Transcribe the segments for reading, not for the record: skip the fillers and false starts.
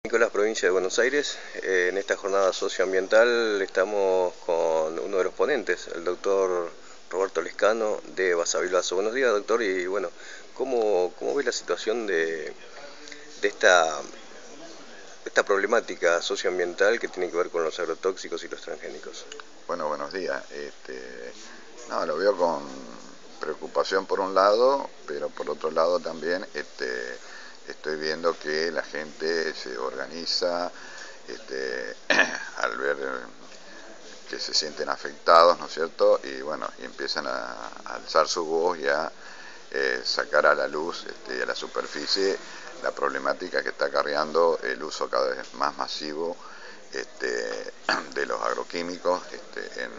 Nicolás, provincia de Buenos Aires. En esta jornada socioambiental estamos con uno de los ponentes, el doctor Roberto Lescano de Basavilbaso. Buenos días, doctor, y bueno, ¿cómo ve la situación de esta problemática socioambiental que tiene que ver con los agrotóxicos y los transgénicos? Bueno, buenos días. No, lo veo con preocupación por un lado, pero por otro lado también estoy viendo que la gente se organiza al ver que se sienten afectados, ¿no es cierto? Y bueno, y empiezan a alzar su voz y a sacar a la luz y a la superficie la problemática que está acarreando el uso cada vez más masivo de los agroquímicos en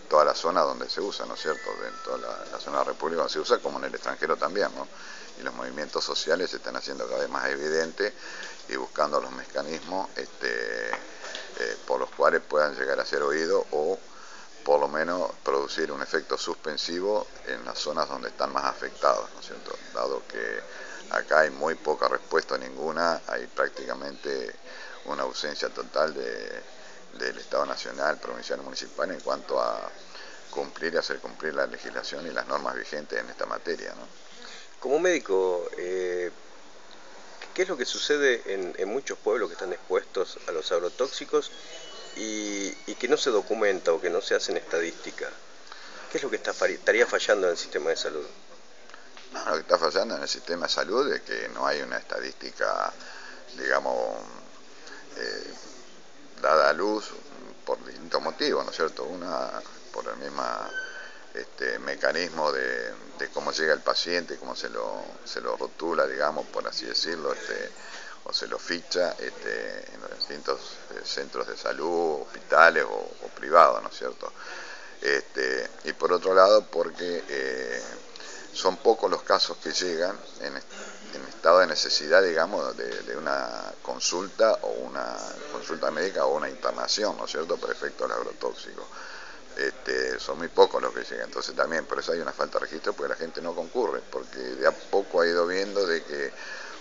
toda la zona donde se usa, ¿no es cierto? En toda la zona de la República donde se usa, como en el extranjero también, ¿no? Y los movimientos sociales se están haciendo cada vez más evidentes y buscando los mecanismos por los cuales puedan llegar a ser oídos o por lo menos producir un efecto suspensivo en las zonas donde están más afectados, ¿no es cierto? Dado que acá hay muy poca respuesta ninguna, hay prácticamente una ausencia total del Estado nacional, provincial y municipal en cuanto a cumplir y hacer cumplir la legislación y las normas vigentes en esta materia, ¿no? Como médico, ¿qué es lo que sucede en muchos pueblos que están expuestos a los agrotóxicos y que no se documenta o que no se hace en estadística? ¿Qué es lo que estaría fallando en el sistema de salud? No, lo que está fallando en el sistema de salud es que no hay una estadística, digamos, eh, dada a luz por distintos motivos, ¿no es cierto? Una, por el mismo mecanismo de cómo llega el paciente, cómo se lo rotula, digamos, por así decirlo, o se lo ficha en los distintos centros de salud, hospitales o privados, ¿no es cierto? Y por otro lado, porque son pocos los casos que llegan en estado de necesidad, digamos, de una consulta o una consulta médica o una internación, ¿no es cierto?, por efectos agrotóxicos. Son muy pocos los que llegan, entonces también por eso hay una falta de registro, porque la gente no concurre, porque de a poco ha ido viendo de que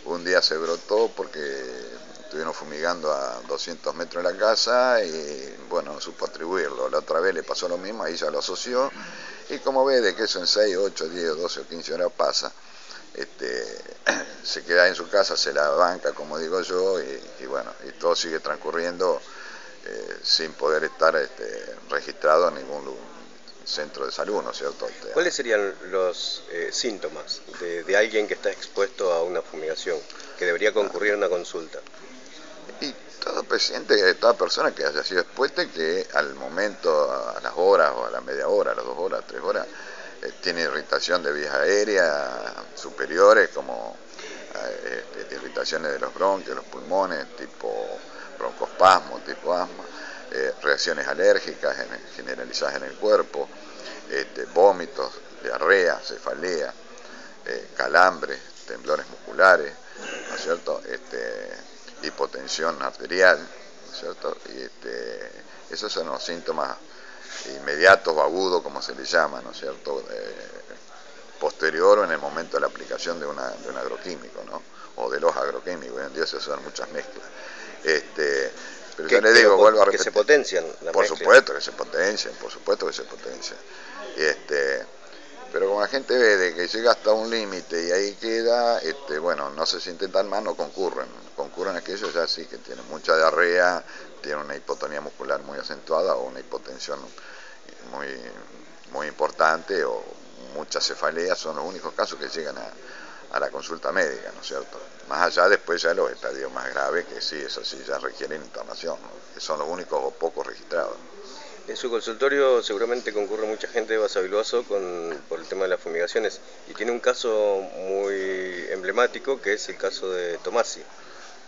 un día se brotó porque estuvieron fumigando a 200 metros de la casa y bueno, no supo atribuirlo. La otra vez le pasó lo mismo, ahí ya lo asoció y como ve de que eso en 6, 8, 10, 12 o 15 horas pasa, se queda en su casa, se la banca, como digo yo, y bueno, y todo sigue transcurriendo sin poder estar registrado en ningún centro de salud, ¿no es cierto? ¿Cuáles serían los síntomas de alguien que está expuesto a una fumigación, que debería concurrir a una consulta? Y todo paciente, toda persona que haya sido expuesta y que al momento, a las horas o a la media hora, a las 2 horas, 3 horas, tiene irritación de vías aéreas superiores, como irritaciones de los bronquios, los pulmones, tipo broncoespasmo, tipo asma, reacciones alérgicas generalizadas en el cuerpo, vómitos, diarrea, cefalea, calambres, temblores musculares, ¿no es cierto? Hipotensión arterial, ¿no es cierto? Y esos son los síntomas inmediatos o agudos, como se les llama, ¿no es cierto? Posterior o en el momento de la aplicación de un agroquímico, ¿no? O de los agroquímicos, hoy en día se usan muchas mezclas. Pero ya le digo, vuelvo a Que se repetir, potencian las por mezclas. supuesto que se potencian, por supuesto que se potencian. Pero como la gente ve de que llega hasta un límite y ahí queda, bueno, no se sienten tan mal, no concurren. Concurren aquellos ya sí que tienen mucha diarrea, tienen una hipotonía muscular muy acentuada o una hipotensión muy, muy importante o mucha cefalea, son los únicos casos que llegan a la consulta médica, ¿no es cierto? Más allá después ya los estadios más graves, que sí, eso sí, ya requieren internación, ¿no? Que son los únicos o pocos registrados. En su consultorio seguramente concurre mucha gente de Basavilbaso por el tema de las fumigaciones y tiene un caso muy emblemático que es el caso de Tomasi.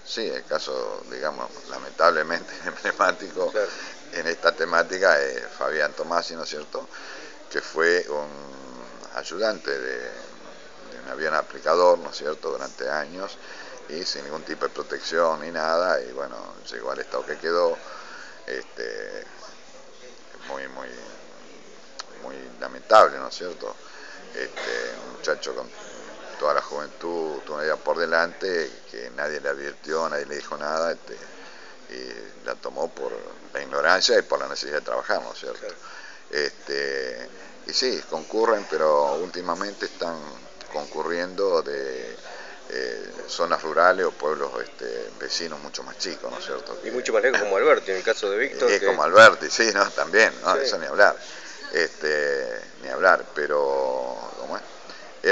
Sí, el caso, digamos, lamentablemente emblemático Claro. en esta temática es Fabián Tomasi, ¿no es cierto?, que fue un ayudante de un avión aplicador, ¿no es cierto?, durante años y sin ningún tipo de protección ni nada, y bueno, llegó al estado que quedó, muy, muy, muy lamentable, ¿no es cierto? Un muchacho con toda la juventud tuvo una vida por delante, que nadie le advirtió, nadie le dijo nada, y la tomó por la ignorancia y por la necesidad de trabajar, ¿no es cierto? Claro. Y sí, concurren, pero últimamente están concurriendo de zonas rurales o pueblos vecinos mucho más chicos, ¿no es cierto? Y mucho más lejos, como Alberti, en el caso de Víctor. Que... Como Alberti, sí, ¿no? También, ¿no? Sí. Eso ni hablar. Ni hablar, pero ¿cómo es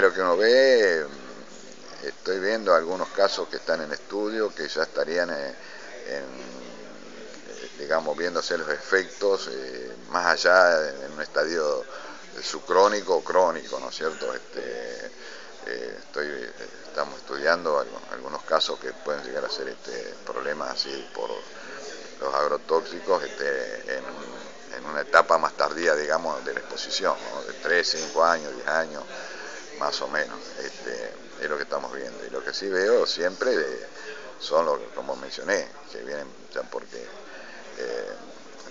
lo que uno ve. Estoy viendo algunos casos que están en estudio, que ya estarían digamos, viéndose los efectos más allá en un estadio subcrónico o crónico, ¿no es cierto? Estamos estudiando algunos casos que pueden llegar a ser problemas así por los agrotóxicos en una etapa más tardía, digamos, de la exposición, ¿no? De 3, 5 años, 10 años, más o menos. Es lo que estamos viendo. Y lo que sí veo siempre son los, como mencioné, que vienen ya porque,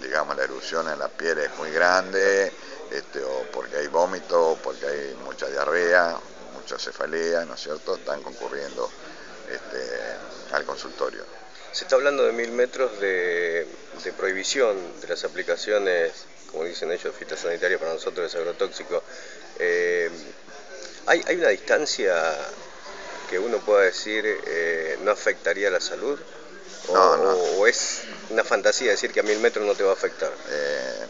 digamos, la erupción en la piel es muy grande, o porque hay vómito, o porque hay mucha diarrea, mucha cefalea, ¿no es cierto? Están concurriendo al consultorio. Se está hablando de 1000 metros de prohibición de las aplicaciones, como dicen ellos, fitosanitarias, para nosotros es agrotóxico. ¿Hay una distancia que uno pueda decir no afectaría la salud? ¿O es una fantasía decir que a 1000 metros no te va a afectar?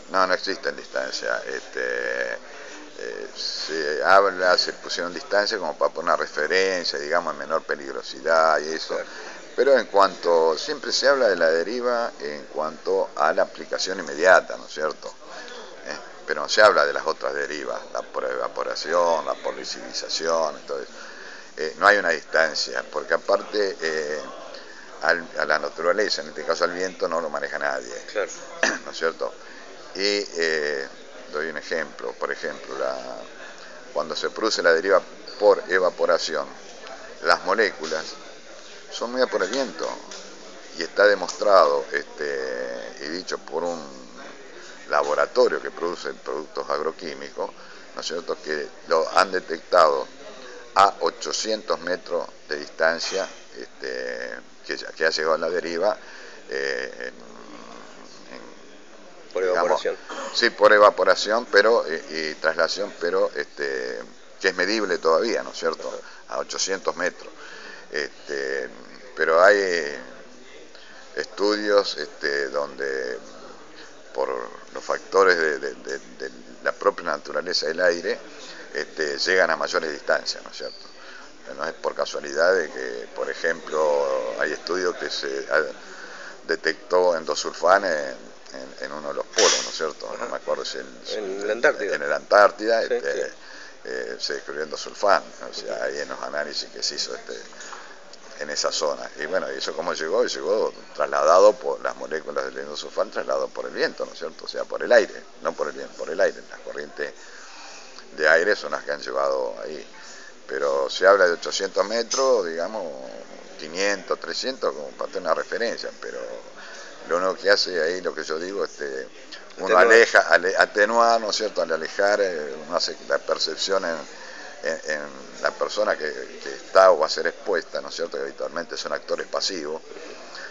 No existe distancia. Se pusieron distancia como para poner una referencia, digamos, en menor peligrosidad y eso. Claro. Pero en cuanto, siempre se habla de la deriva en cuanto a la aplicación inmediata, ¿no es cierto? Pero no se habla de las otras derivas, la por evaporación, la por lisivización, entonces no hay una distancia, porque aparte a la naturaleza, en este caso al viento, no lo maneja nadie, claro. ¿No es cierto? Y doy un ejemplo, por ejemplo, cuando se produce la deriva por evaporación, las moléculas son movidas por el viento, y está demostrado y dicho por un laboratorio que produce productos agroquímicos, ¿no es cierto?, que lo han detectado a 800 metros de distancia, que ha llegado a la deriva por evaporación. Sí, por evaporación, pero y traslación, pero que es medible todavía, ¿no es cierto?, a 800 metros. Pero hay estudios donde por los factores de la propia naturaleza del aire llegan a mayores distancias, ¿no es cierto? No es por casualidad de que, por ejemplo, hay estudios que se detectó endosulfán en uno de los polos, ¿no es cierto? No me acuerdo si en la Antártida. En la Antártida sí, sí. Se descubrió endosulfán, o sea, ahí en los análisis que se hizo en esa zona. Y bueno, ¿y eso cómo llegó? Y llegó trasladado por las moléculas del endosulfán, trasladado por el viento, ¿no es cierto? O sea, por el aire, no por el viento, por el aire. Las corrientes de aire son las que han llevado ahí. Pero se habla de 800 metros, digamos, 500, 300, como para tener una referencia, pero lo único que hace ahí, lo que yo digo, uno atenuar, ¿no es cierto?, al alejar, uno hace la percepción en la persona que está o va a ser expuesta, ¿no es cierto?, que habitualmente son actores pasivos,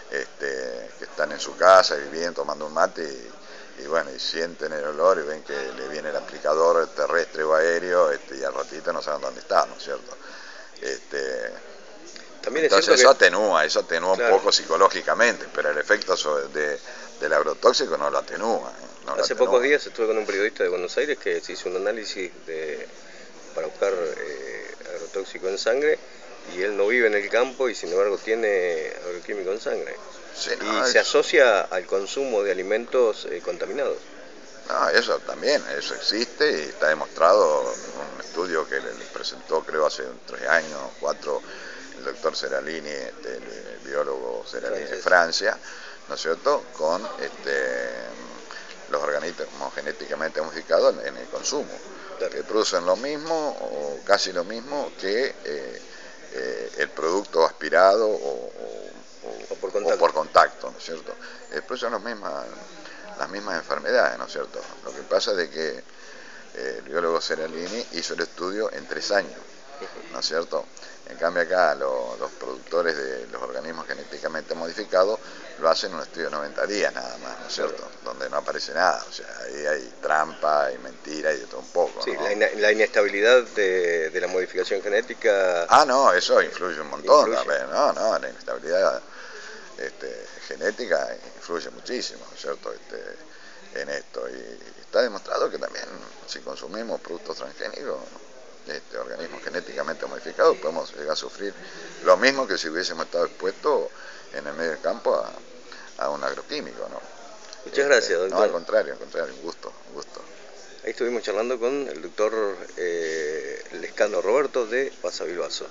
que están en su casa viviendo, tomando un mate y bueno, y sienten el olor y ven que le viene el aplicador terrestre o aéreo, y al ratito no saben dónde está, ¿no es cierto? También entonces es eso que... atenúa claro, un poco psicológicamente, pero el efecto del agrotóxico no lo atenúa. Hace pocos días estuve con un periodista de Buenos Aires que se hizo un análisis para buscar agrotóxico en sangre, y él no vive en el campo y sin embargo tiene agroquímico en sangre. Sí, y se asocia al consumo de alimentos contaminados. No, eso también, eso existe y está demostrado en un estudio que le presentó, creo, hace 3 años, 4, el doctor Seralini, el biólogo Seralini de Francia, ¿no es cierto?, con los organismos genéticamente modificados en el consumo, claro, que producen lo mismo o casi lo mismo que el producto aspirado o por contacto, ¿no es cierto? Producen las mismas enfermedades, ¿no es cierto? Lo que pasa es de que el biólogo Seralini hizo el estudio en 3 años, ¿no es cierto? En cambio acá los productores de los organismos genéticamente modificados lo hacen en un estudio de 90 días nada más, ¿no es cierto? Claro. Donde no aparece nada, o sea, ahí hay trampa, hay mentira y de todo un poco, Sí, ¿no? la inestabilidad de la modificación genética Ah, no, eso influye un montón influye. también, no, no, la inestabilidad genética influye muchísimo, ¿no es cierto? En esto. Y está demostrado que también si consumimos productos transgénicos, organismos genéticamente modificados, podemos llegar a sufrir lo mismo que si hubiésemos estado expuestos en el medio del campo a un agroquímico, ¿no? Muchas gracias, No, al doctor. contrario, un gusto, un gusto. Ahí estuvimos charlando con el doctor Lescano Roberto de Pasavilbaso.